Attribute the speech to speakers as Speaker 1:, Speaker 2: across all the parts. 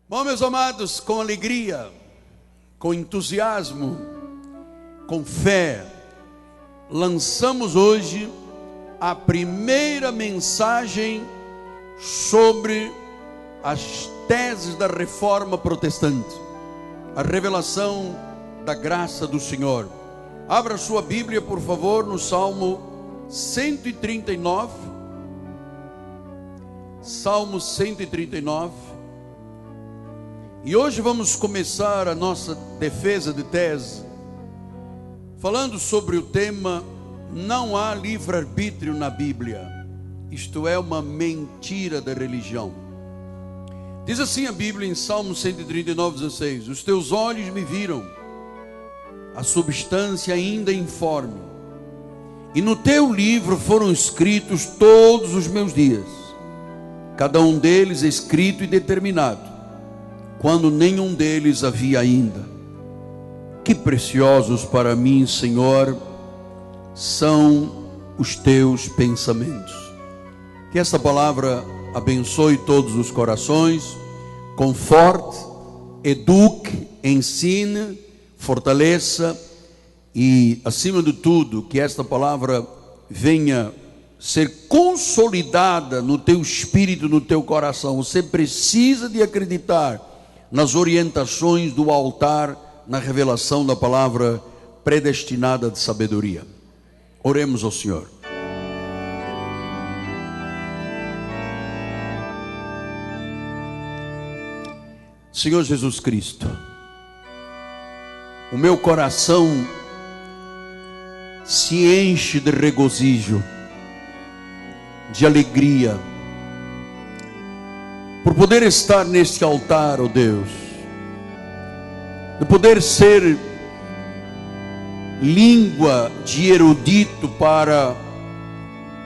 Speaker 1: Bom, meus amados, com alegria, com entusiasmo, com fé, lançamos hoje a primeira mensagem sobre as teses da Reforma Protestante, a revelação da graça do Senhor. Abra sua Bíblia, por favor, no Salmo 139. Salmo 139. E hoje vamos começar a nossa defesa de tese falando sobre o tema: não há livre-arbítrio na Bíblia. Isto é uma mentira da religião. Diz assim a Bíblia em Salmo 139:16: os teus olhos me viram, a substância ainda informe, e no teu livro foram escritos todos os meus dias, cada um deles escrito e determinado, quando nenhum deles havia ainda. Que preciosos para mim, Senhor, são os teus pensamentos. Que esta palavra abençoe todos os corações, conforte, eduque, ensine, fortaleça e, acima de tudo, que esta palavra venha ser consolidada no teu espírito, no teu coração. Você precisa de acreditar nas orientações do altar, na revelação da palavra predestinada de sabedoria. Oremos ao Senhor. Senhor Jesus Cristo, o meu coração se enche de regozijo, de alegria, por poder estar neste altar, ó Deus, de poder ser língua de erudito para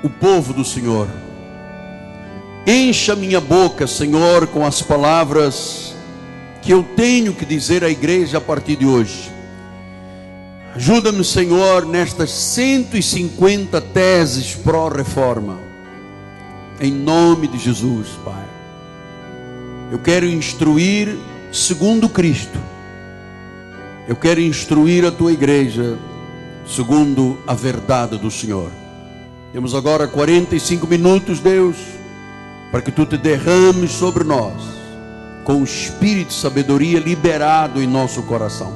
Speaker 1: o povo do Senhor. Encha minha boca, Senhor, com as palavras que eu tenho que dizer à igreja a partir de hoje. Ajuda-me, Senhor, nestas 150 teses pró-reforma, em nome de Jesus, Pai. Eu quero instruir segundo Cristo. Eu quero instruir a tua igreja segundo a verdade do Senhor. Temos agora 45 minutos, Deus, para que tu te derrames sobre nós com o espírito de sabedoria liberado em nosso coração.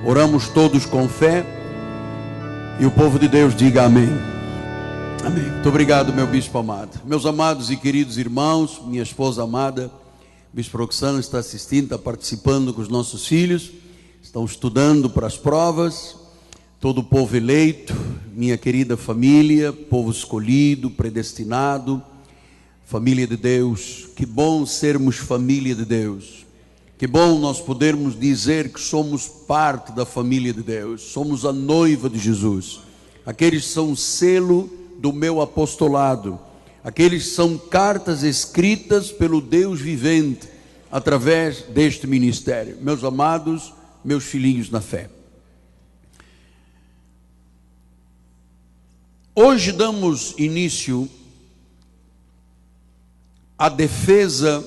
Speaker 1: Oramos todos com fé e o povo de Deus diga amém. Amém. Muito obrigado, meu bispo amado. Meus amados e queridos irmãos, minha esposa amada, Bispo Roxana está assistindo, está participando com os nossos filhos, estão estudando para as provas. Todo o povo eleito, minha querida família, povo escolhido, predestinado, família de Deus. Que bom sermos família de Deus. Que bom nós podermos dizer que somos parte da família de Deus. Somos a noiva de Jesus. Aqueles são o selo do meu apostolado. Aqueles são cartas escritas pelo Deus vivente através deste ministério. Meus amados, meus filhinhos na fé. Hoje damos início à defesa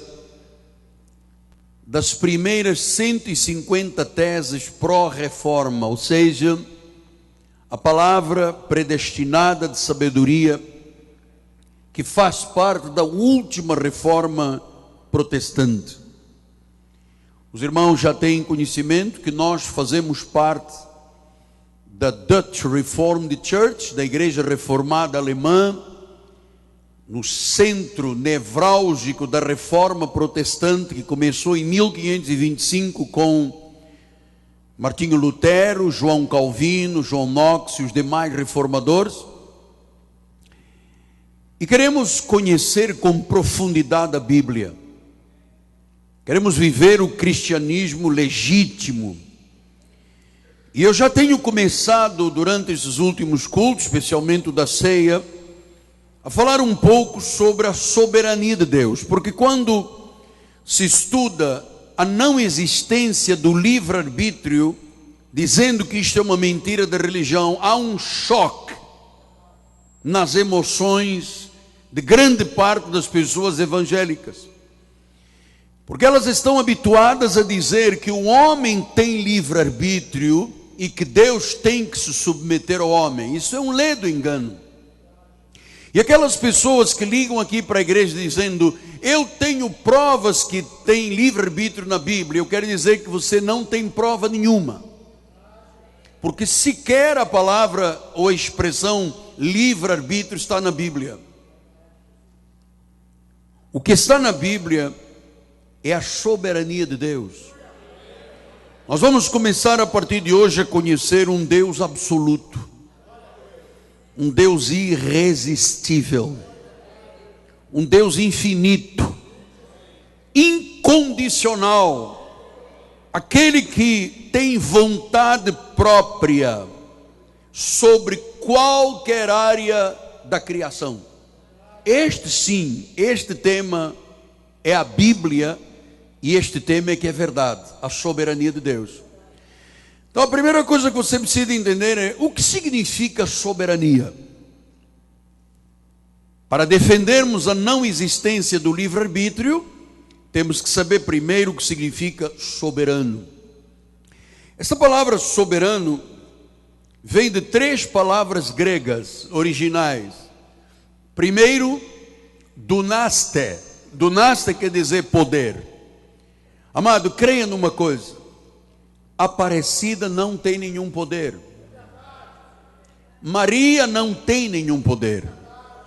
Speaker 1: das primeiras 150 teses pró-reforma, ou seja, a palavra predestinada de sabedoria, que faz parte da última reforma protestante. Os irmãos já têm conhecimento que nós fazemos parte da Dutch Reformed Church, da Igreja Reformada Alemã, no centro nevrálgico da reforma protestante, que começou em 1525 com Martinho Lutero, João Calvino, João Knox e os demais reformadores. E queremos conhecer com profundidade a Bíblia. Queremos viver o cristianismo legítimo. E eu já tenho começado durante esses últimos cultos, especialmente o da ceia, a falar um pouco sobre a soberania de Deus. Porque quando se estuda a não existência do livre-arbítrio, dizendo que isto é uma mentira da religião, há um choque nas emoções de grande parte das pessoas evangélicas. Porque elas estão habituadas a dizer que o homem tem livre-arbítrio e que Deus tem que se submeter ao homem. Isso é um ledo engano. E aquelas pessoas que ligam aqui para a igreja dizendo: eu tenho provas que tem livre-arbítrio na Bíblia, eu quero dizer que você não tem prova nenhuma. Porque sequer a palavra ou a expressão livre-arbítrio está na Bíblia. O que está na Bíblia é a soberania de Deus. Nós vamos começar a partir de hoje a conhecer um Deus absoluto, um Deus irresistível, um Deus infinito, incondicional, aquele que tem vontade própria sobre qualquer área da criação. Este tema é a Bíblia, e este tema é que é verdade, a soberania de Deus. Então a primeira coisa que você precisa entender é o que significa soberania. Para defendermos a não existência do livre-arbítrio, temos que saber primeiro o que significa soberano. Essa palavra soberano vem de 3 palavras gregas originais. Primeiro, dunaste. Dunaste quer dizer poder. Amado, creia numa coisa: Aparecida não tem nenhum poder, Maria não tem nenhum poder,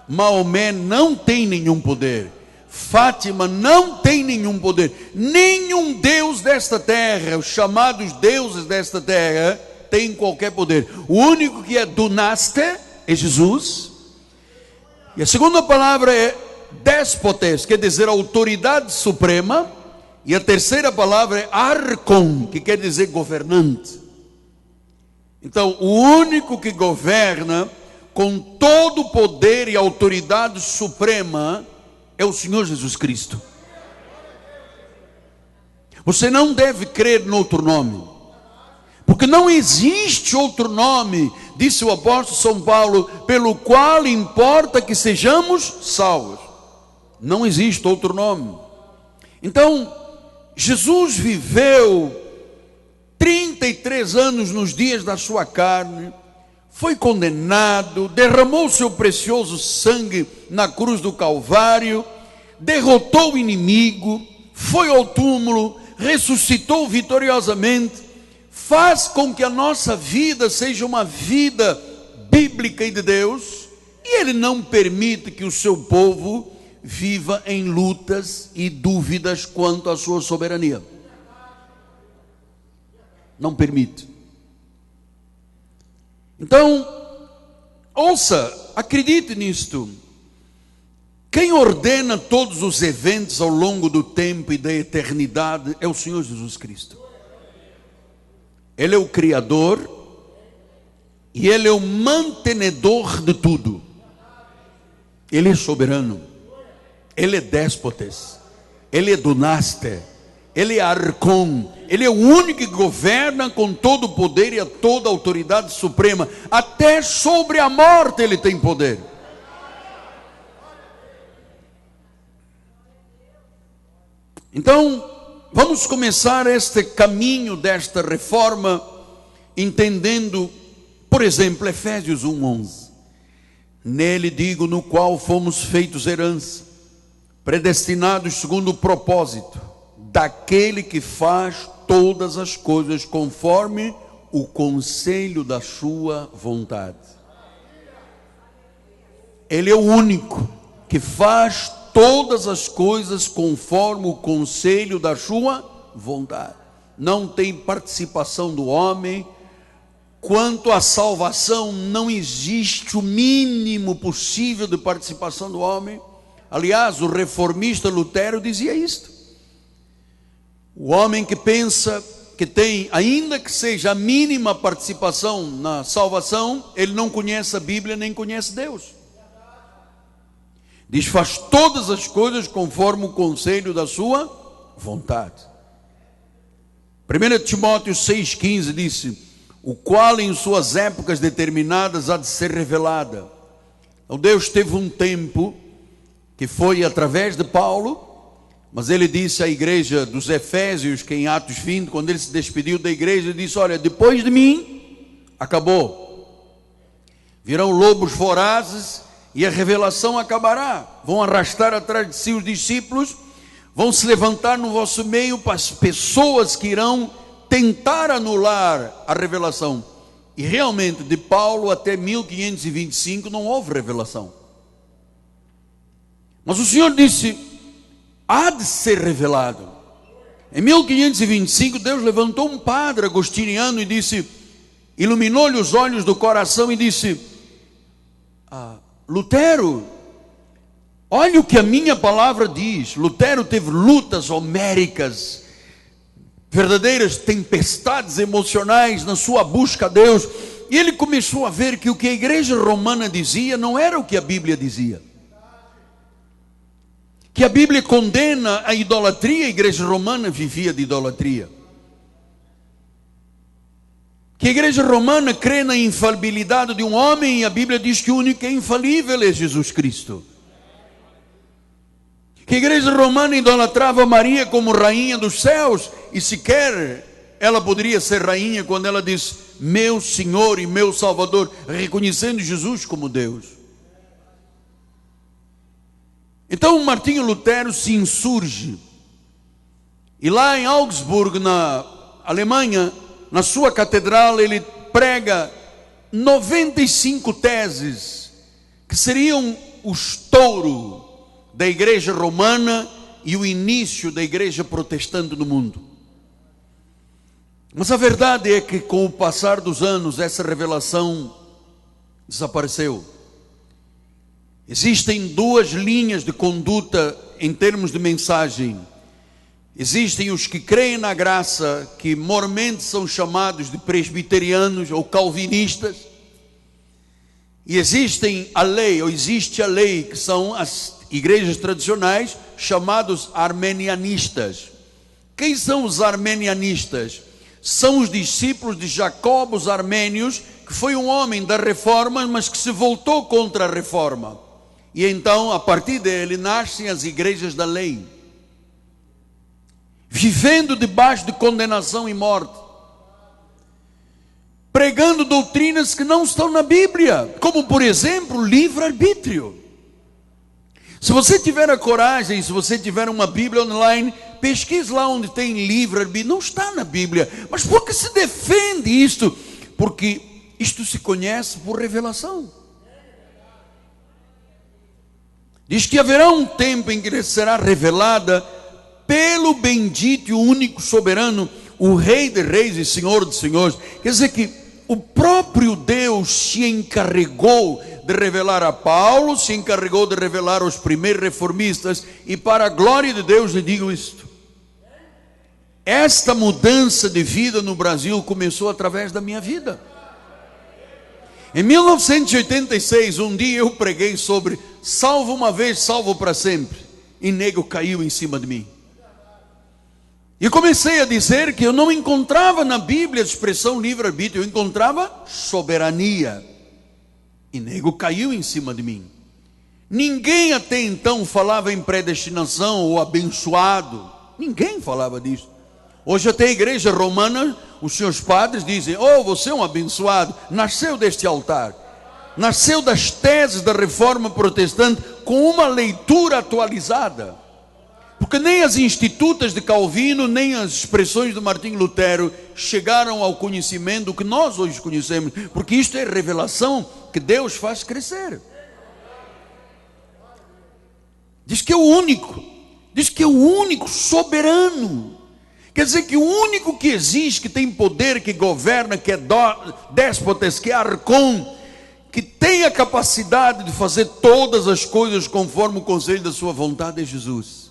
Speaker 1: Maomé não tem nenhum poder, Fátima não tem nenhum poder, nenhum Deus desta terra, os chamados deuses desta terra, tem qualquer poder. O único que é dunaste é Jesus. E a segunda palavra é déspotes, quer dizer autoridade suprema. E a terceira palavra é arcon, que quer dizer governante. Então, o único que governa com todo o poder e autoridade suprema é o Senhor Jesus Cristo. Você não deve crer no outro nome, porque não existe outro nome, disse o apóstolo São Paulo, pelo qual importa que sejamos salvos. Não existe outro nome. Então, Jesus viveu 33 anos nos dias da sua carne, foi condenado, derramou seu precioso sangue na cruz do Calvário, derrotou o inimigo, foi ao túmulo, ressuscitou vitoriosamente, faz com que a nossa vida seja uma vida bíblica e de Deus, e Ele não permite que o seu povo viva em lutas e dúvidas quanto à sua soberania. Não permite. Então, ouça, acredite nisto. Quem ordena todos os eventos ao longo do tempo e da eternidade é o Senhor Jesus Cristo. Ele é o Criador e Ele é o mantenedor de tudo. Ele é soberano. Ele é déspotes, Ele é dunaste, Ele é arcon, Ele é o único que governa com todo o poder e a toda a autoridade suprema. Até sobre a morte Ele tem poder. Então, vamos começar este caminho desta reforma entendendo, por exemplo, Efésios 1:11. Nele digo, no qual fomos feitos herança, predestinados segundo o propósito daquele que faz todas as coisas conforme o conselho da sua vontade. Ele é o único que faz todas as coisas conforme o conselho da sua vontade. Não tem participação do homem. Quanto à salvação, não existe o mínimo possível de participação do homem. Aliás, o reformista Lutero dizia isto: o homem que pensa que tem, ainda que seja a mínima participação na salvação, ele não conhece a Bíblia nem conhece Deus. Diz, faz todas as coisas conforme o conselho da sua vontade. 1 Timóteo 6,15 disse, o qual em suas épocas determinadas há de ser revelada. Então Deus teve um tempo que foi através de Paulo, Mas ele disse à igreja dos Efésios, que em Atos 20, quando ele se despediu da igreja, ele disse: olha, depois de mim, acabou. Virão lobos vorazes e a revelação acabará. Vão arrastar atrás de si os discípulos, vão se levantar no vosso meio para as pessoas que irão tentar anular a revelação. E realmente, de Paulo até 1525 não houve revelação. Mas o Senhor disse: há de ser revelado. Em 1525 Deus levantou um padre agostiniano e disse, iluminou-lhe os olhos do coração e disse: Lutero, olha o que a minha palavra diz. Lutero teve lutas homéricas, verdadeiras tempestades emocionais na sua busca a Deus, e ele começou a ver que o que a igreja romana dizia não era o que a Bíblia dizia. Que a Bíblia condena a idolatria, a igreja romana vivia de idolatria. Que a igreja romana crê na infalibilidade de um homem, e a Bíblia diz que o único que é infalível é Jesus Cristo. Que a igreja romana idolatrava Maria como rainha dos céus, e sequer ela poderia ser rainha quando ela diz meu Senhor e meu Salvador, reconhecendo Jesus como Deus. Então Martinho Lutero se insurge, e lá em Augsburg, na Alemanha, na sua catedral, ele prega 95 teses, que seriam o estouro da igreja romana e o início da igreja protestante no mundo. Mas a verdade é que com o passar dos anos essa revelação desapareceu. Existem duas linhas de conduta em termos de mensagem. Existem os que creem na graça, que mormente são chamados de presbiterianos ou calvinistas. E existem a lei, ou existe a lei, que são as igrejas tradicionais, chamados armenianistas. Quem são os armenianistas? São os discípulos de Jacobo, os armênios, que foi um homem da reforma, mas que se voltou contra a reforma. E então, a partir dele, nascem as igrejas da lei, vivendo debaixo de condenação e morte, pregando doutrinas que não estão na Bíblia, como por exemplo, livre-arbítrio. Se você tiver a coragem, se você tiver uma Bíblia online, pesquise lá onde tem livre-arbítrio. Não está na Bíblia. Mas por que se defende isto? Porque isto se conhece por revelação. Diz que haverá um tempo em que será revelada pelo bendito e único soberano, o Rei de Reis e Senhor de Senhores. Quer dizer que o próprio Deus se encarregou de revelar a Paulo, se encarregou de revelar aos primeiros reformistas, e para a glória de Deus lhe digo isto: esta mudança de vida no Brasil começou através da minha vida. Em 1986, um dia eu preguei sobre salvo uma vez, salvo para sempre, e nego caiu em cima de mim. E comecei a dizer que eu não encontrava na Bíblia a expressão livre-arbítrio, eu encontrava soberania. E nego caiu em cima de mim. Ninguém até então falava em predestinação ou abençoado. Ninguém falava disso. Hoje até a igreja romana, os seus padres dizem: oh, você é um abençoado, nasceu deste altar, nasceu das teses da reforma protestante com uma leitura atualizada. Porque nem as institutas de Calvino, nem as expressões de Martinho Lutero chegaram ao conhecimento que nós hoje conhecemos, porque isto é revelação que Deus faz crescer. Diz que é o único, diz que é o único soberano. Quer dizer que o único que existe, que tem poder, que governa, que é déspotas, que é arcon, que tem a capacidade de fazer todas as coisas conforme o conselho da sua vontade, é Jesus.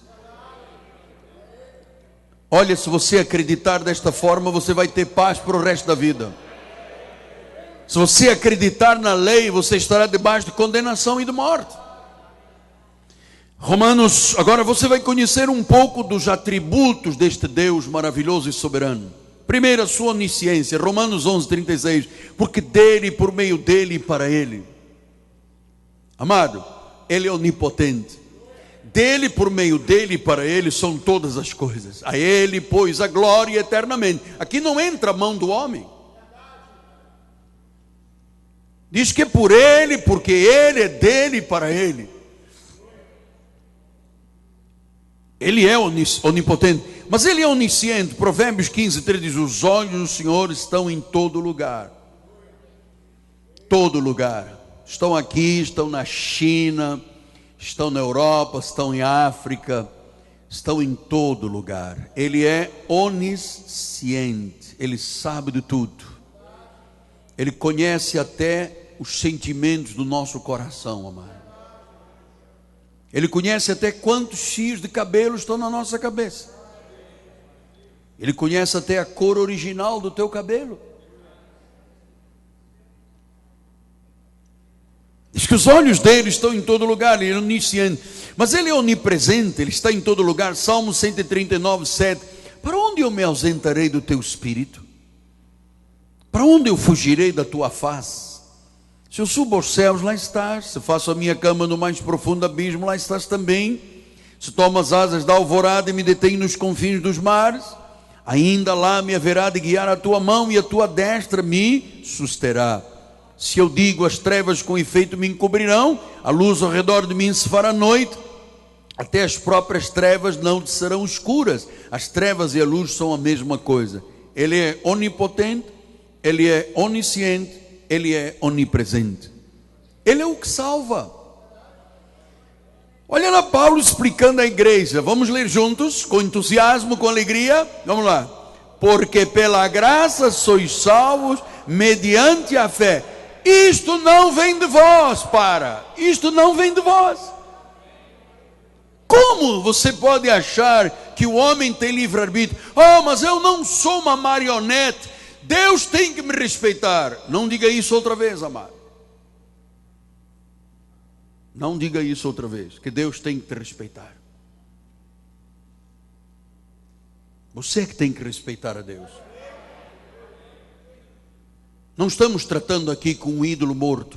Speaker 1: Olha, se você acreditar desta forma, você vai ter paz para o resto da vida. Se você acreditar na lei, você estará debaixo de condenação e de morte. Romanos, agora você vai conhecer um pouco dos atributos deste Deus maravilhoso e soberano. Primeiro, a sua onisciência, Romanos 11:36, porque dele, por meio dele e para ele. Amado, ele é onipotente. Dele, por meio dele e para ele são todas as coisas. A ele, pois, a glória eternamente. Aqui não entra a mão do homem. Diz que é por ele, porque ele é dele e para ele. Ele é onipotente, mas ele é onisciente. Provérbios 15:3 diz: os olhos do Senhor estão em todo lugar. Todo lugar. Estão aqui, estão na China, estão na Europa, estão em África, estão em todo lugar. Ele é onisciente, ele sabe de tudo. Ele conhece até os sentimentos do nosso coração, amado. Ele conhece até quantos fios de cabelo estão na nossa cabeça. Ele conhece até a cor original do teu cabelo. Diz que os olhos dele estão em todo lugar. Ele é onisciente, mas ele é onipresente, ele está em todo lugar. Salmo 139:7. Para onde eu me ausentarei do teu espírito? Para onde eu fugirei da tua face? Se eu subo aos céus, lá estás. Se faço a minha cama no mais profundo abismo, lá estás também. Se tomo as asas da alvorada e me detenho nos confins dos mares, ainda lá me haverá de guiar a tua mão e a tua destra me susterá. Se eu digo, as trevas com efeito me encobrirão, a luz ao redor de mim se fará noite, até as próprias trevas não te serão escuras. As trevas e a luz são a mesma coisa. Ele é onipotente, ele é onisciente, ele é onipresente. Ele é o que salva. Olha lá Paulo explicando à igreja. Vamos ler juntos, com entusiasmo, com alegria. Vamos lá. Porque pela graça sois salvos, mediante a fé. Isto não vem de vós, isto não vem de vós. Como você pode achar que o homem tem livre-arbítrio? Mas eu não sou uma marionete, Deus tem que me respeitar. Não diga isso outra vez, amado. Não diga isso outra vez, que Deus tem que te respeitar. Você é que tem que respeitar a Deus. Não estamos tratando aqui com um ídolo morto.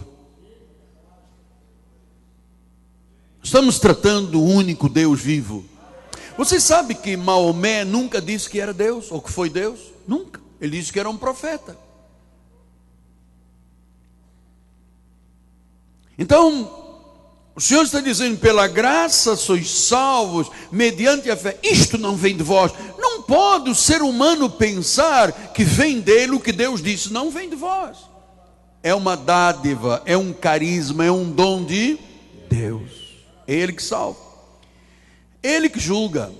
Speaker 1: Estamos tratando do único Deus vivo. Você sabe que Maomé nunca disse que era Deus, ou que foi Deus? Nunca. Ele disse que era um profeta. Então, o Senhor está dizendo, pela graça sois salvos, mediante a fé. Isto não vem de vós. Não pode o ser humano pensar que vem dele o que Deus disse. Não vem de vós. É uma dádiva, é um carisma, é um dom de Deus. É Ele que salva. Ele que julga.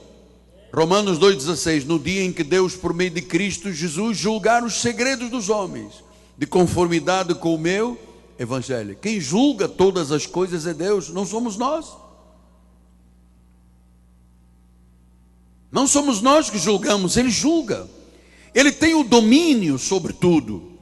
Speaker 1: Romanos 2,16. No dia em que Deus, por meio de Cristo Jesus, julgar os segredos dos homens, de conformidade com o meu evangelho. Quem julga todas as coisas é Deus, não somos nós. Não somos nós que julgamos, Ele julga. Ele tem o domínio sobre tudo.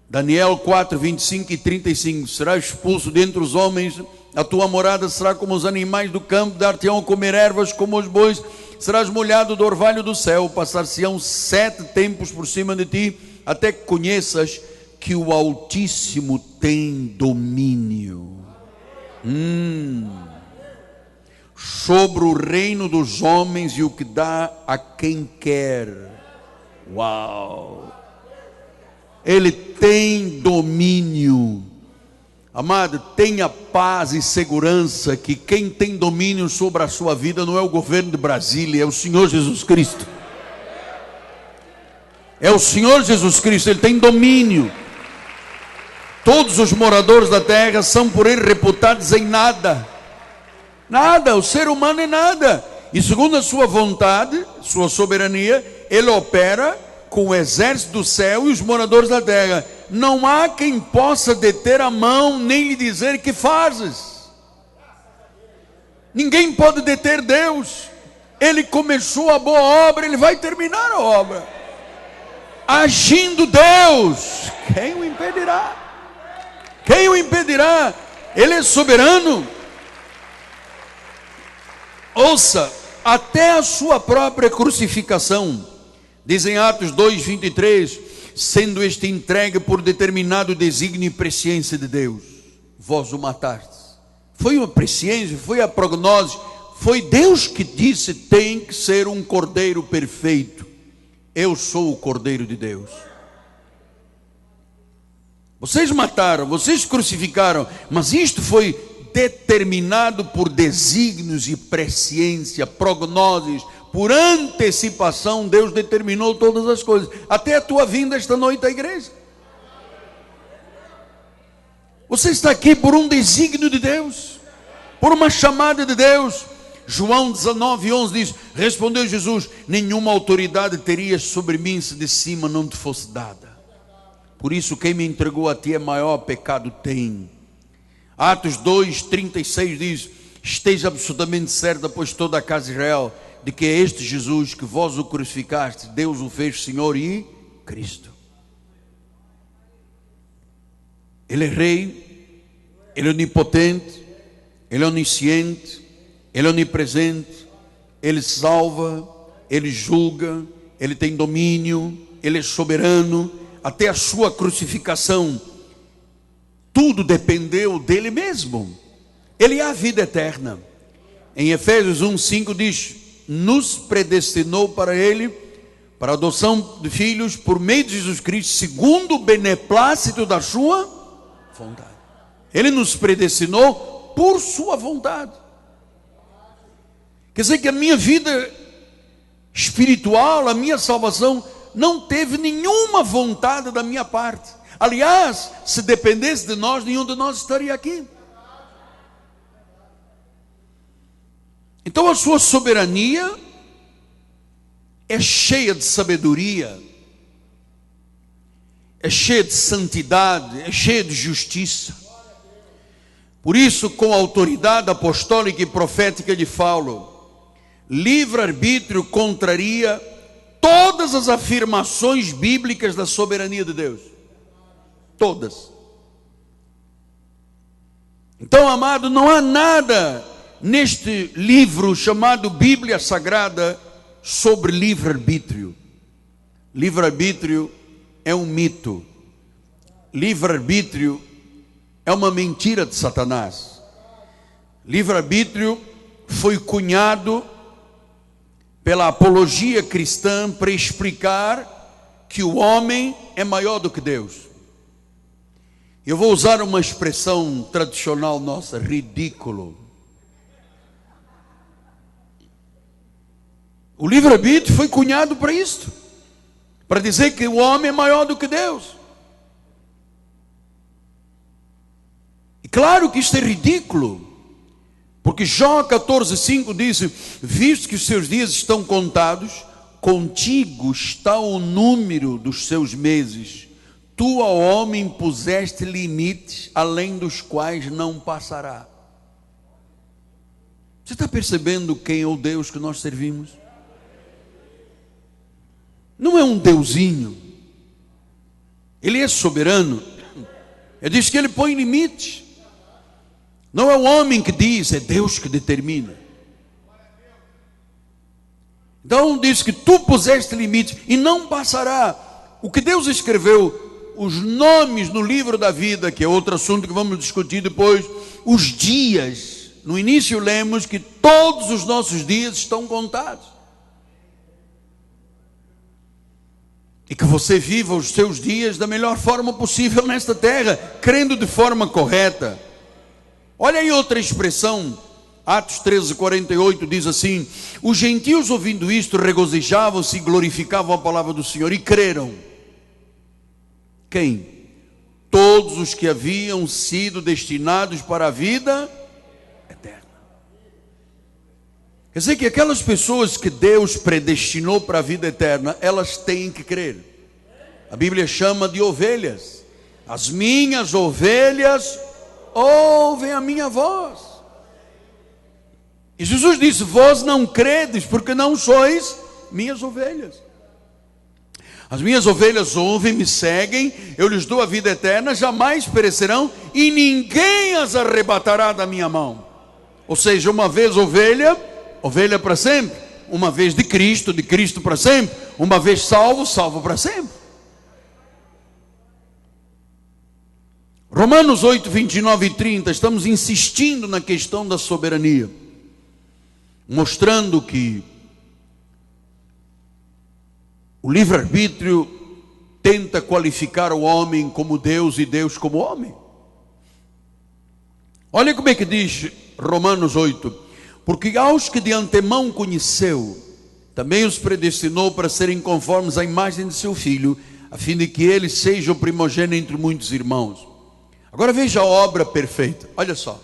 Speaker 1: Daniel 4, 25 e 35. Será expulso dentre os homens, a tua morada será como os animais do campo, dar-te-ão a comer ervas como os bois, serás molhado do orvalho do céu, passar-se-ão 7 tempos por cima de ti, até que conheças que o Altíssimo tem domínio sobre o reino dos homens e o que dá a quem quer. Uau! Ele tem domínio. Amado, tenha paz e segurança que quem tem domínio sobre a sua vida não é o governo de Brasília, é o Senhor Jesus Cristo. É o Senhor Jesus Cristo, Ele tem domínio. Todos os moradores da terra são por Ele reputados em nada. Nada, o ser humano é nada. E segundo a sua vontade, sua soberania, Ele opera com o exército do céu e os moradores da terra. Não há quem possa deter a mão, nem lhe dizer que fazes. Ninguém pode deter Deus. Ele começou a boa obra, Ele vai terminar a obra. Agindo Deus, quem o impedirá? Quem o impedirá? Ele é soberano. Ouça, até a sua própria crucificação, dizem Atos 2:23, sendo este entregue por determinado desígnio e presciência de Deus, vós o matastes. Foi uma presciência, foi a prognose, foi Deus que disse: tem que ser um cordeiro perfeito. Eu sou o Cordeiro de Deus. Vocês mataram, vocês crucificaram, mas isto foi determinado por desígnios e presciência, prognoses, por antecipação. Deus determinou todas as coisas, até a tua vinda esta noite à igreja. Você está aqui por um desígnio de Deus, por uma chamada de Deus. João 19:11 diz: respondeu Jesus: nenhuma autoridade terias sobre mim se de cima não te fosse dada. Por isso quem me entregou a ti é maior pecado tem. Atos 2:36 diz: esteja absolutamente certa, pois toda a casa de Israel, de que é este Jesus que vós o crucificaste, Deus o fez Senhor e Cristo. Ele é Rei, Ele é onipotente, Ele é onisciente, Ele é onipresente, Ele salva, Ele julga, Ele tem domínio, Ele é soberano. Até a sua crucificação, tudo dependeu dele mesmo. Ele é a vida eterna. Em Efésios 1:5 diz: nos predestinou para Ele, para a adoção de filhos por meio de Jesus Cristo, segundo o beneplácito da sua vontade. Ele nos predestinou por sua vontade. Quer dizer que a minha vida espiritual, a minha salvação, não teve nenhuma vontade da minha parte. Aliás, se dependesse de nós, nenhum de nós estaria aqui. Então a sua soberania é cheia de sabedoria, é cheia de santidade, é cheia de justiça. Por isso, com a autoridade apostólica e profética de Paulo, livre-arbítrio contraria todas as afirmações bíblicas da soberania de Deus. Todas. Então, amado, não há nada neste livro chamado Bíblia Sagrada sobre livre-arbítrio. Livre-arbítrio é um mito. Livre-arbítrio é uma mentira de Satanás. Livre-arbítrio foi cunhado pela apologia cristã para explicar que o homem é maior do que Deus. Eu vou usar uma expressão tradicional nossa: ridículo. O livre-arbítrio foi cunhado para isto, para dizer que o homem é maior do que Deus. E claro que isto é ridículo, porque Jó 14:5 diz: visto que os seus dias estão contados, contigo está o número dos seus meses. Tu ao homem puseste limites, além dos quais não passará. Você está percebendo quem é o Deus que nós servimos? Não é um deusinho. Ele é soberano. Ele diz que ele põe limites. Não é o homem que diz, é Deus que determina. Então diz que tu puseste limites e não passará. O que Deus escreveu, os nomes no livro da vida, que é outro assunto que vamos discutir depois, os dias. No início lemos que todos os nossos dias estão contados. E que você viva os seus dias da melhor forma possível nesta terra, crendo de forma correta. Olha aí outra expressão, Atos 13:48 diz assim: os gentios ouvindo isto regozijavam-se e glorificavam a palavra do Senhor e creram. Quem? Todos os que haviam sido destinados para a vida eterna. Quer dizer que aquelas pessoas que Deus predestinou para a vida eterna, elas têm que crer. A Bíblia chama de ovelhas. As minhas ovelhas ouvem a minha voz. E Jesus disse: vós não credes, porque não sois minhas ovelhas. As minhas ovelhas ouvem, me seguem, eu lhes dou a vida eterna, jamais perecerão, e ninguém as arrebatará da minha mão. Ou seja, uma vez ovelha, ovelha para sempre. Uma vez de Cristo para sempre. Uma vez salvo, salvo para sempre. Romanos 8, 29 e 30, estamos insistindo na questão da soberania. mostrando que o livre-arbítrio tenta qualificar o homem como Deus e Deus como homem. Olha como é que diz Romanos 8: porque aos que de antemão conheceu, também os predestinou para serem conformes à imagem de seu Filho, a fim de que ele seja o primogênito entre muitos irmãos. Agora veja a obra perfeita, olha só,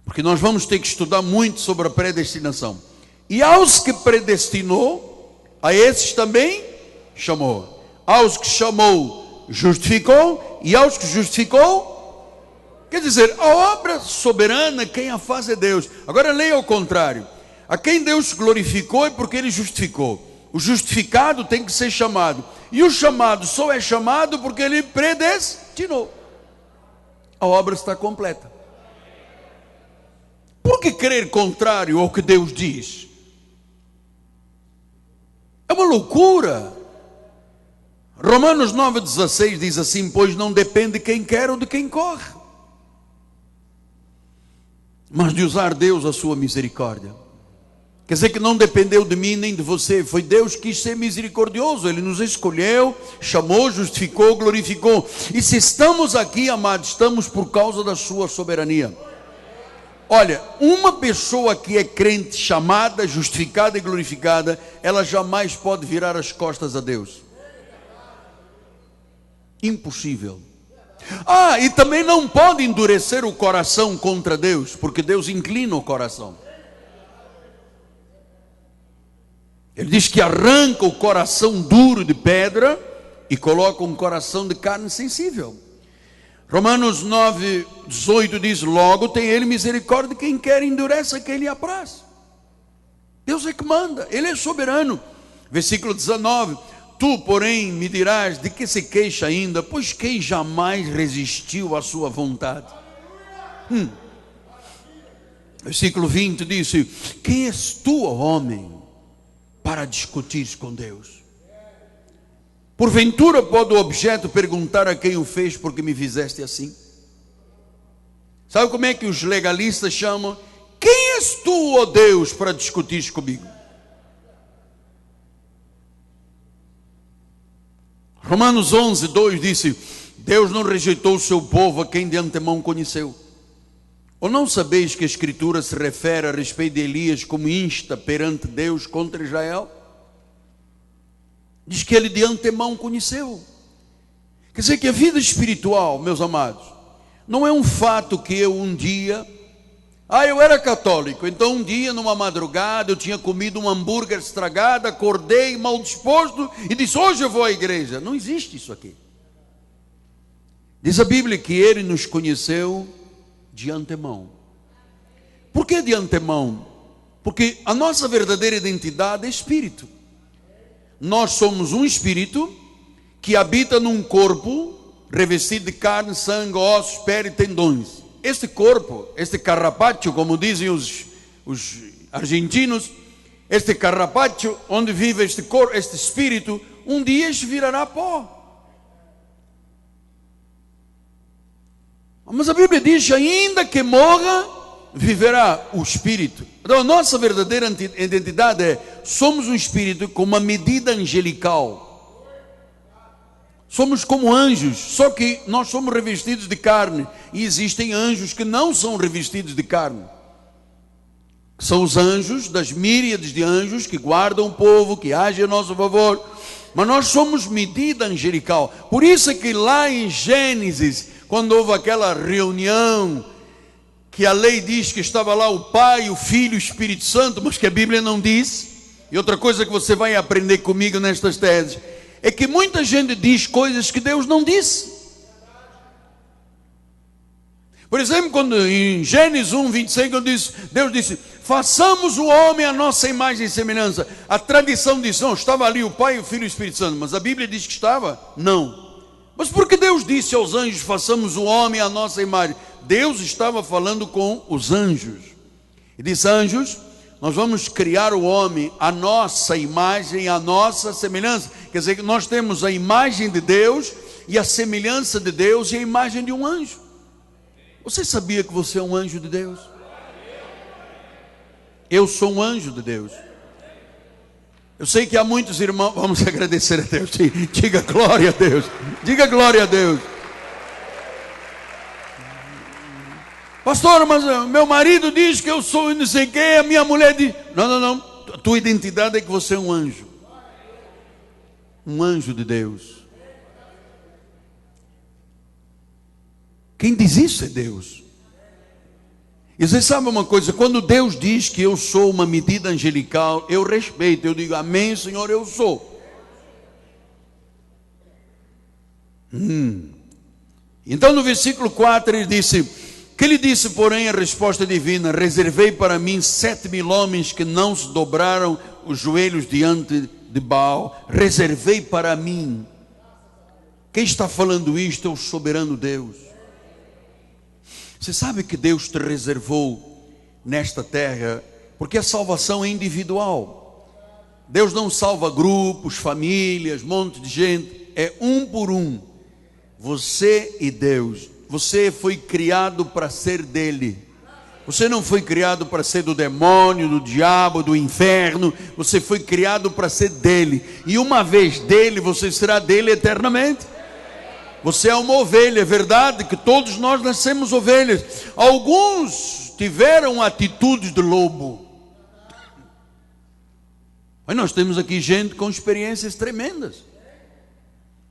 Speaker 1: porque nós vamos ter que estudar muito sobre a predestinação. E aos que predestinou, a esses também chamou. Aos que chamou, justificou, e aos que justificou, quer dizer, a obra soberana, quem a faz é Deus. Agora leia ao contrário: a quem Deus glorificou é porque Ele justificou. O justificado tem que ser chamado, e o chamado só é chamado porque Ele predestinou. A obra está completa. Por que crer contrário ao que Deus diz? É uma loucura. Romanos 9,16 diz assim: pois não depende de quem quer ou de quem corre, mas de usar Deus a sua misericórdia. Quer dizer que não dependeu de mim nem de você, foi Deus que quis ser misericordioso. Ele nos escolheu, chamou, justificou, glorificou. E se estamos aqui, amados, estamos por causa da sua soberania. Olha, uma pessoa que é crente, chamada, justificada e glorificada, ela jamais pode virar as costas a Deus. Impossível. E também não pode endurecer o coração contra Deus, porque Deus inclina o coração. Ele diz que arranca o coração duro de pedra e coloca um coração de carne sensível. Romanos 9,18 diz: logo tem Ele misericórdia de quem quer, endurece a quem lhe apraz. Deus é que manda, Ele é soberano. Versículo 19: tu, porém, me dirás, de que se queixa ainda? Pois quem jamais resistiu à sua vontade? Versículo 20 diz: quem és tu, ó homem, para discutir com Deus? Porventura pode o objeto perguntar a quem o fez, porque me fizeste assim? Sabe como é que os legalistas chamam? Quem és tu, ó Deus, para discutir comigo? Romanos 11:2 disse: Deus não rejeitou o seu povo, a quem de antemão conheceu. Ou não sabeis que a Escritura se refere a respeito de Elias como insta perante Deus contra Israel? Diz que ele de antemão conheceu. Quer dizer que a vida espiritual, meus amados, não é um fato que eu um dia... eu era católico, então um dia numa madrugada eu tinha comido um hambúrguer estragado, acordei mal disposto e disse: hoje eu vou à igreja. Não existe isso aqui. Diz a Bíblia que Ele nos conheceu de antemão. Por que de antemão? Porque a nossa verdadeira identidade é espírito. Nós somos um espírito que habita num corpo revestido de carne, sangue, ossos, pele e tendões. Este corpo, este carrapacho, como dizem os argentinos, este carrapacho onde vive este corpo, este espírito, um dia se virará pó. Mas a Bíblia diz que ainda que morra, viverá o espírito. Então a nossa verdadeira identidade é: somos um espírito com uma medida angelical. Somos como anjos, só que nós somos revestidos de carne. E existem anjos que não são revestidos de carne. São os anjos, das míriades de anjos que guardam o povo, que agem a nosso favor. Mas nós somos medida angelical. Por isso é que lá em Gênesis, quando houve aquela reunião, que a lei diz que estava lá o Pai, o Filho e o Espírito Santo, mas que a Bíblia não diz. E outra coisa que você vai aprender comigo nestas teses é que muita gente diz coisas que Deus não disse. Por exemplo, quando em Gênesis 1:26, quando Deus disse: façamos o homem à nossa imagem e semelhança. A tradição diz: não, estava ali o Pai, o Filho e o Espírito Santo. Mas a Bíblia diz que estava? Não. Mas por que Deus disse aos anjos: façamos o homem à nossa imagem? Deus estava falando com os anjos. E disse: anjos, nós vamos criar o homem à nossa imagem, à nossa semelhança. Quer dizer que nós temos a imagem de Deus e a semelhança de Deus e a imagem de um anjo. Você sabia que você é um anjo de Deus? Eu sou um anjo de Deus. Eu sei que há muitos irmãos, vamos agradecer a Deus, diga glória a Deus, diga glória a Deus. Pastor, mas meu marido diz que eu sou não sei quem, a minha mulher diz, não, a tua identidade é que você é um anjo de Deus. Quem diz isso é Deus. E você sabe uma coisa, quando Deus diz que eu sou uma medida angelical, eu respeito, eu digo, amém, Senhor, eu sou. Então no versículo 4 ele disse, que lhe disse porém a resposta divina, reservei para mim 7.000 homens que não se dobraram os joelhos diante de Baal, reservei para mim. Quem está falando isto é o soberano Deus. Você sabe que Deus te reservou nesta terra, porque a salvação é individual. Deus não salva grupos, famílias, monte de gente, é um por um. Você e Deus. Você foi criado para ser dele. Você não foi criado para ser do demônio, do diabo, do inferno. Você foi criado para ser dele. E uma vez dele, você será dele eternamente. Você é uma ovelha, é verdade que todos nós nascemos ovelhas. Alguns tiveram atitudes de lobo. Mas nós temos aqui gente com experiências tremendas.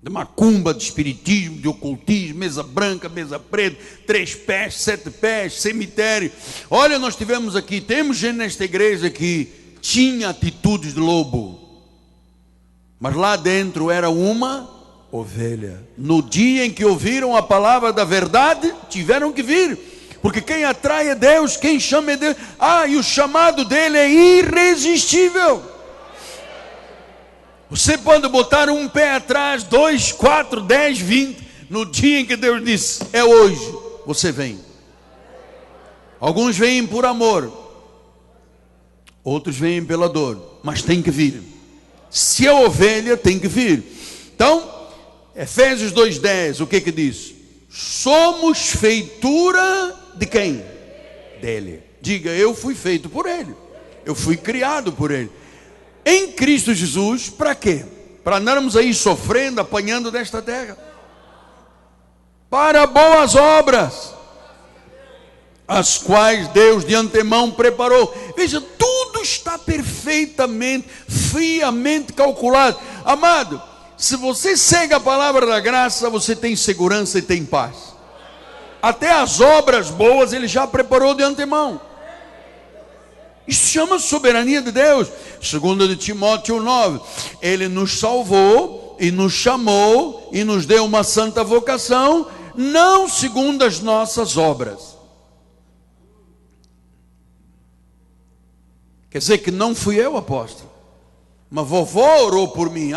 Speaker 1: De macumba, de espiritismo, de ocultismo, mesa branca, mesa preta, 3 pés, 7 pés, cemitério. Olha, nós temos gente nesta igreja que tinha atitudes de lobo. Mas lá dentro era uma ovelha. No dia em que ouviram a palavra da verdade, tiveram que vir, porque quem atrai é Deus, quem chama é Deus. E o chamado dele é irresistível. Você pode botar um pé atrás, 2, 4, 10, 20, no dia em que Deus disse, é hoje, você vem. Alguns vêm por amor, outros vêm pela dor, mas tem que vir. Se é ovelha, tem que vir. Então Efésios 2:10, o que diz? Somos feitura de quem? Dele. Diga, eu fui feito por ele. Eu fui criado por ele. Em Cristo Jesus, para quê? Para andarmos aí sofrendo, apanhando desta terra. Para boas obras, as quais Deus de antemão preparou. Veja, tudo está perfeitamente, friamente calculado. Amado, se você segue a palavra da graça, você tem segurança e tem paz. Até as obras boas ele já preparou de antemão. Isso chama soberania de Deus. 2 de Timóteo 9. Ele nos salvou e nos chamou e nos deu uma santa vocação, não segundo as nossas obras. Quer dizer que não fui eu, apóstolo. Mas vovó orou por mim.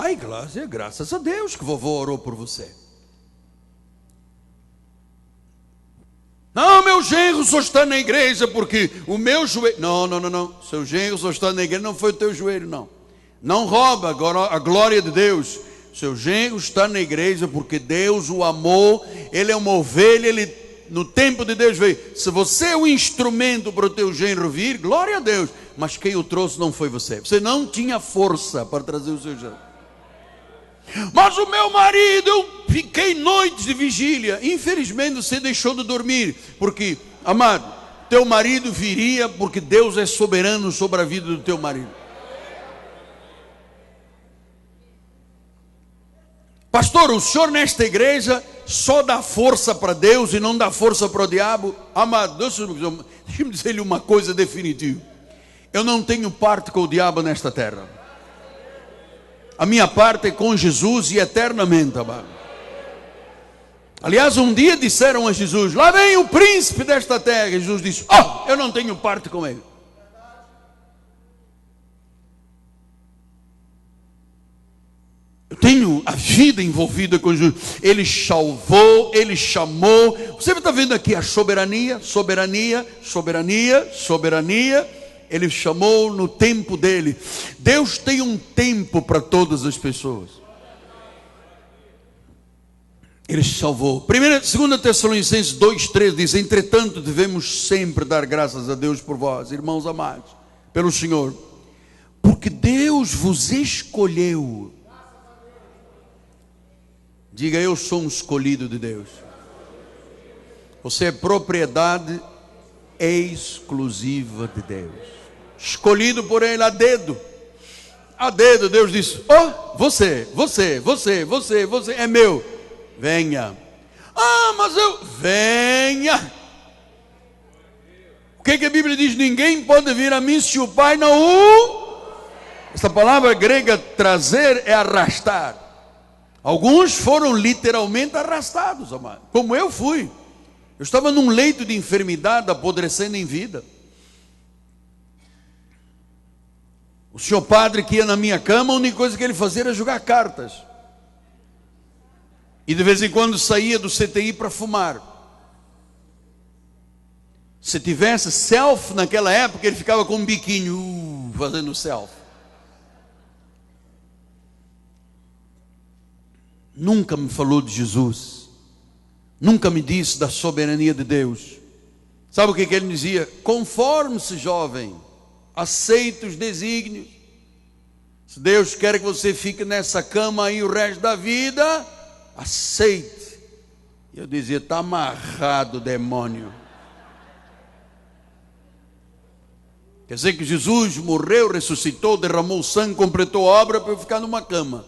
Speaker 1: Graças a Deus que vovó orou por você. Não, meu genro só está na igreja porque o meu joelho... Não. Seu genro só está na igreja, não foi o teu joelho, não. Não rouba a glória de Deus. Seu genro está na igreja porque Deus o amou. Ele é uma ovelha, ele no tempo de Deus veio. Se você é o instrumento para o teu genro vir, glória a Deus. Mas quem o trouxe não foi você. Você não tinha força para trazer o seu genro. Mas o meu marido, eu fiquei noites de vigília. Infelizmente você deixou de dormir. Porque, amado, teu marido viria porque Deus é soberano sobre a vida do teu marido. Pastor, o senhor nesta igreja só dá força para Deus e não dá força para o diabo? Amado, deixa-me dizer-lhe uma coisa definitiva. Eu não tenho parte com o diabo nesta terra. A minha parte é com Jesus e eternamente, amado. Aliás, um dia disseram a Jesus: lá vem o príncipe desta terra. E Jesus disse: eu não tenho parte com ele. Eu tenho a vida envolvida com Jesus. Ele salvou, Ele chamou. Você está vendo aqui a soberania. Ele chamou no tempo dele. Deus tem um tempo para todas as pessoas. Ele salvou. 2 Tessalonicenses 2:3 diz: entretanto devemos sempre dar graças a Deus por vós, irmãos amados, pelo Senhor, porque Deus vos escolheu. Diga: eu sou um escolhido de Deus. Você é propriedade exclusiva de Deus, escolhido por Ele a dedo. A dedo Deus disse: oh, você é meu, venha. Ah, mas venha. O que a Bíblia diz? Ninguém pode vir a mim se o Pai não o... Essa palavra grega trazer é arrastar. Alguns foram literalmente arrastados, amado, como eu fui. Eu estava num leito de enfermidade, apodrecendo em vida. O senhor padre que ia na minha cama, a única coisa que ele fazia era jogar cartas. E de vez em quando saía do CTI para fumar. Se tivesse selfie naquela época, ele ficava com um biquinho, fazendo selfie. Nunca me falou de Jesus. Nunca me disse da soberania de Deus. Sabe o que ele dizia? Conforme-se, jovem, aceite os desígnios. Se Deus quer que você fique nessa cama aí o resto da vida, aceite. E eu dizia: está amarrado, demônio. Quer dizer que Jesus morreu, ressuscitou, derramou sangue, completou a obra para eu ficar numa cama.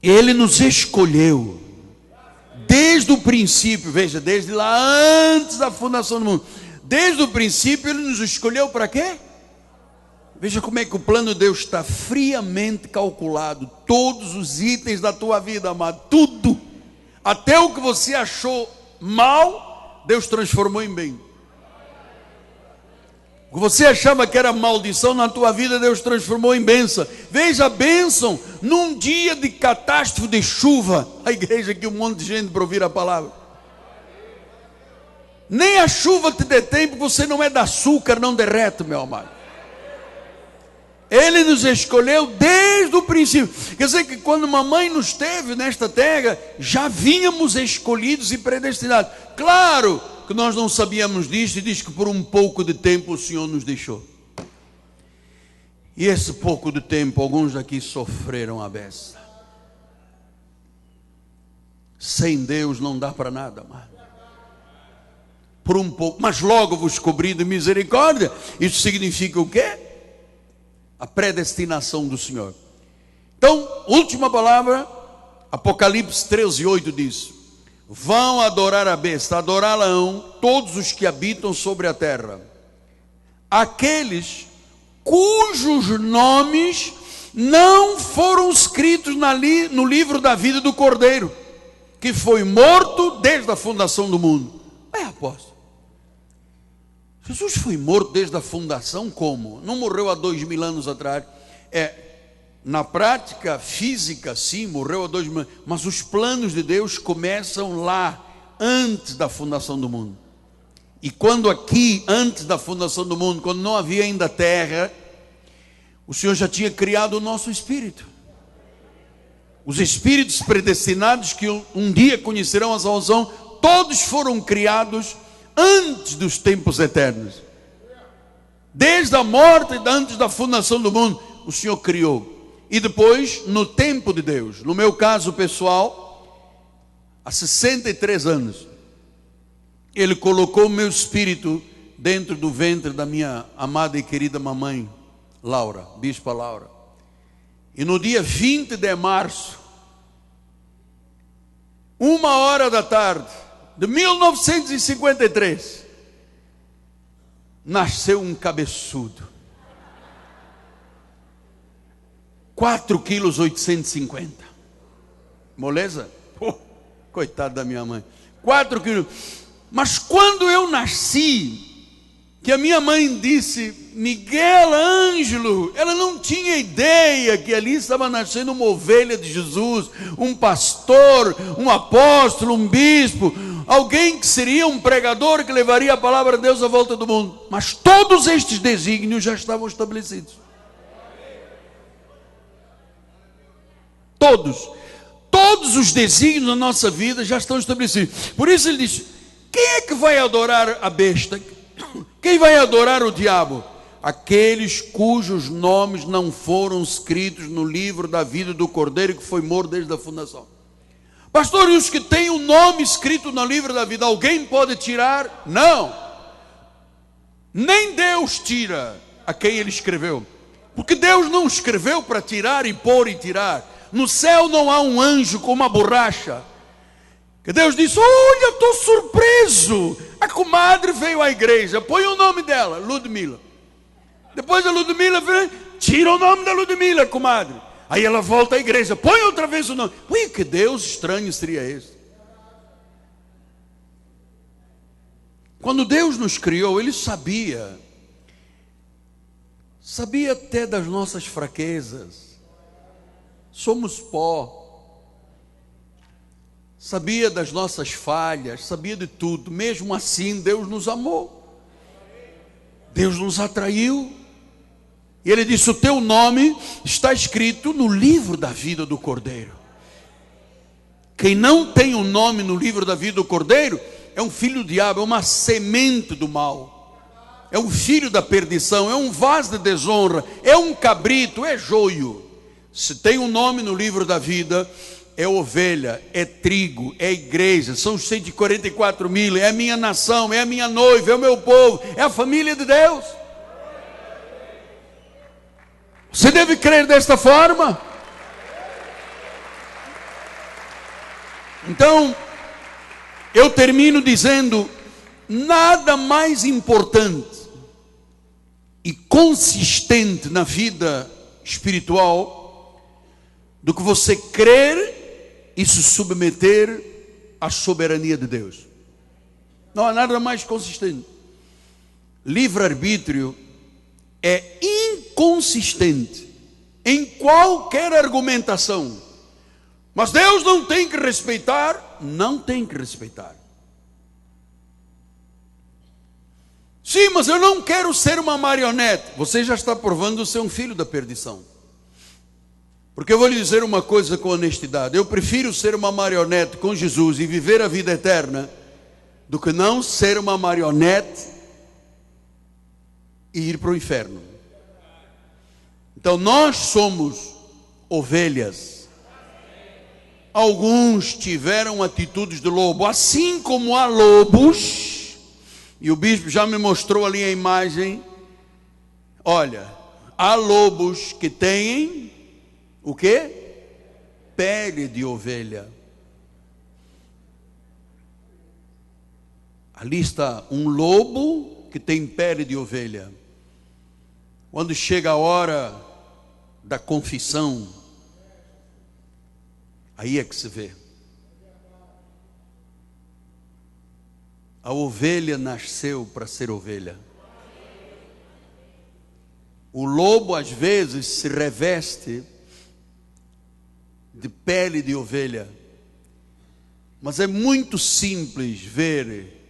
Speaker 1: Ele nos escolheu desde o princípio, veja, desde lá antes da fundação do mundo. Desde o princípio Ele nos escolheu para quê? Veja como é que o plano de Deus está friamente calculado. Todos os itens da tua vida, amado, tudo, até o que você achou mal, Deus transformou em bem. O que você achava que era maldição na tua vida, Deus transformou em bênção. Veja a bênção num dia de catástrofe de chuva. A igreja aqui, um monte de gente para ouvir a palavra. Nem a chuva te detém, porque você não é de açúcar, não derrete, meu amado. Ele nos escolheu desde o princípio. Quer dizer que quando mamãe nos teve nesta terra, já vínhamos escolhidos e predestinados. Claro que nós não sabíamos disso, e diz que por um pouco de tempo o Senhor nos deixou. E esse pouco de tempo, alguns daqui sofreram a beça. Sem Deus não dá para nada, amado. Por um pouco, mas logo vos cobri de misericórdia. Isso significa o quê? A predestinação do Senhor. Então, última palavra, Apocalipse 13:8 diz: vão adorar a besta, adorá-la-ão todos os que habitam sobre a terra, aqueles cujos nomes não foram escritos no livro da vida do Cordeiro, que foi morto desde a fundação do mundo. Apóstolo, Jesus foi morto desde a fundação como? Não morreu há 2000 anos atrás. Na prática física, sim, morreu há 2000 anos. Mas os planos de Deus começam lá, antes da fundação do mundo. E quando aqui, antes da fundação do mundo, quando não havia ainda terra, o Senhor já tinha criado o nosso espírito. Os espíritos predestinados que um dia conhecerão a salvação, todos foram criados antes dos tempos eternos. Desde a morte e antes da fundação do mundo, o Senhor criou. E depois, no tempo de Deus, no meu caso pessoal, há 63 anos, Ele colocou o meu espírito dentro do ventre da minha amada e querida mamãe Laura, Bispa Laura. E no dia 20 de março, 1h da tarde de 1953, nasceu um cabeçudo, 4,850 kg. Moleza? Coitado da minha mãe. 4 quilos. Mas quando eu nasci, que a minha mãe disse, Miguel Ângelo, ela não tinha ideia que ali estava nascendo uma ovelha de Jesus, um pastor, um apóstolo, um bispo, alguém que seria um pregador que levaria a palavra de Deus à volta do mundo. Mas todos estes desígnios já estavam estabelecidos. Todos os desígnios da nossa vida já estão estabelecidos. Por isso ele diz, quem é que vai adorar a besta? Quem vai adorar o diabo? Aqueles cujos nomes não foram escritos no livro da vida do Cordeiro que foi morto desde a fundação. Pastor, e os que têm o nome escrito no livro da vida, alguém pode tirar? Não. Nem Deus tira a quem ele escreveu. Porque Deus não escreveu para tirar e pôr e tirar. No céu não há um anjo com uma borracha. Que Deus disse: olha, estou surpreso. A comadre veio à igreja, põe o nome dela, Ludmila. Depois a Ludmila vem, tira o nome da Ludmila, comadre. Aí ela volta à igreja, põe outra vez o nome. Ui, que Deus estranho seria esse. Quando Deus nos criou, Ele sabia até das nossas fraquezas. Somos pó. Sabia das nossas falhas, sabia de tudo. Mesmo assim, Deus nos amou. Deus nos atraiu. E Ele disse: o teu nome está escrito no livro da vida do Cordeiro. Quem não tem o nome no livro da vida do Cordeiro é um filho do diabo, é uma semente do mal, é um filho da perdição, é um vaso de desonra, é um cabrito, é joio. Se tem um nome no livro da vida, é ovelha, é trigo, é igreja, são os 144 mil, é a minha nação, é a minha noiva, é o meu povo, é a família de Deus. Você deve crer desta forma. Então, eu termino dizendo: nada mais importante e consistente na vida espiritual do que você crer e se submeter à soberania de Deus. Não há nada mais consistente. Livre-arbítrio é inconsistente em qualquer argumentação. Mas Deus não tem que respeitar? Não tem que respeitar. Sim, mas eu não quero ser uma marionete. Você já está provando ser um filho da perdição. Porque eu vou lhe dizer uma coisa com honestidade: eu prefiro ser uma marionete com Jesus e viver a vida eterna do que não ser uma marionete e ir para o inferno. Então nós somos ovelhas. Alguns tiveram atitudes de lobo, assim como há lobos, e o bispo já me mostrou ali a imagem. Olha, há lobos que têm o quê? Pele de ovelha. Ali está um lobo que tem pele de ovelha. Quando chega a hora da confissão, aí é que se vê. A ovelha nasceu para ser ovelha. O lobo às vezes se reveste de pele de ovelha. Mas é muito simples ver.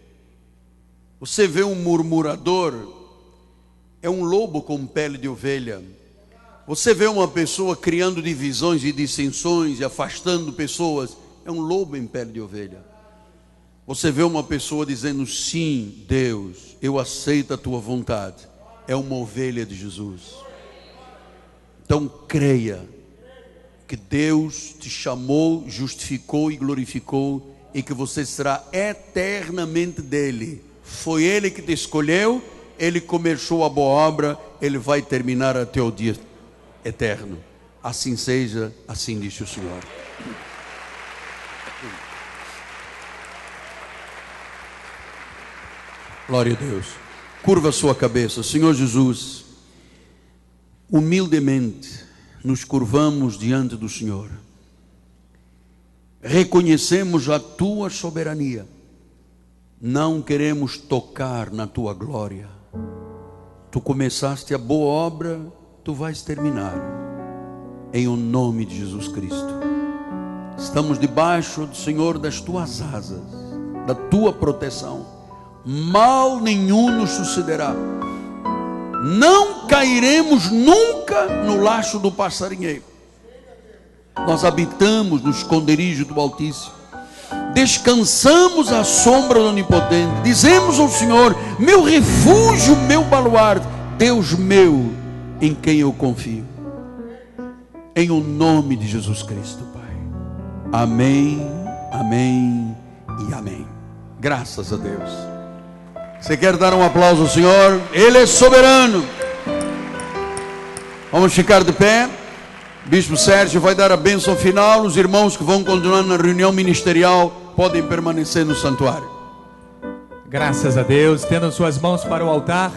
Speaker 1: Você vê um murmurador, é um lobo com pele de ovelha. Você vê uma pessoa criando divisões e dissensões e afastando pessoas, é um lobo em pele de ovelha. Você vê uma pessoa dizendo: sim, Deus, eu aceito a tua vontade, é uma ovelha de Jesus. Então creia que Deus te chamou, justificou e glorificou, e que você será eternamente dele. Foi Ele que te escolheu, Ele começou a boa obra, Ele vai terminar até o dia eterno. Assim seja, assim diz o Senhor. Glória a Deus. Curva a sua cabeça. Senhor Jesus, humildemente nos curvamos diante do Senhor. Reconhecemos a tua soberania. Não queremos tocar na tua glória. Tu começaste a boa obra, tu vais terminar. Em o nome de Jesus Cristo. Estamos debaixo do Senhor das tuas asas, da tua proteção. Mal nenhum nos sucederá. Não cairemos nunca no laço do passarinheiro. Nós habitamos no esconderijo do Altíssimo. descansamos à sombra do Onipotente, dizemos ao Senhor: meu refúgio, meu baluarte, Deus meu, em quem eu confio. Em o nome de Jesus Cristo, Pai. Amém, amém e amém. Graças a Deus. Você quer dar um aplauso ao Senhor? Ele é soberano. Vamos ficar de pé. Bispo Sérgio vai dar a bênção final. Os irmãos que vão continuar na reunião ministerial podem permanecer no santuário.
Speaker 2: Graças a Deus. Tendo suas mãos para o altar.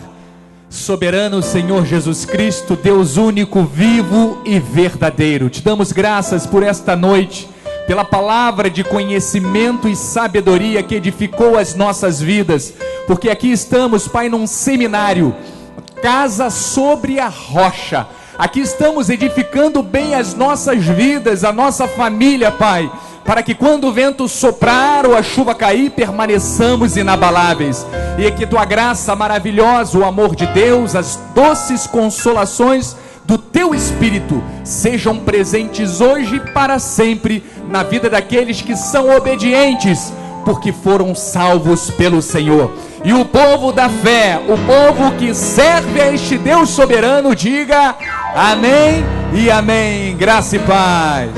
Speaker 2: Soberano Senhor Jesus Cristo, Deus único, vivo e verdadeiro, te damos graças por esta noite, pela palavra de conhecimento e sabedoria que edificou as nossas vidas, porque aqui estamos, Pai, num seminário, casa sobre a rocha. Aqui estamos edificando bem as nossas vidas, a nossa família, Pai, para que quando o vento soprar ou a chuva cair, permaneçamos inabaláveis. E que tua graça maravilhosa, o amor de Deus, as doces consolações do teu Espírito sejam presentes hoje e para sempre na vida daqueles que são obedientes, porque foram salvos pelo Senhor. E o povo da fé, o povo que serve a este Deus soberano, diga amém e amém. Graça e paz.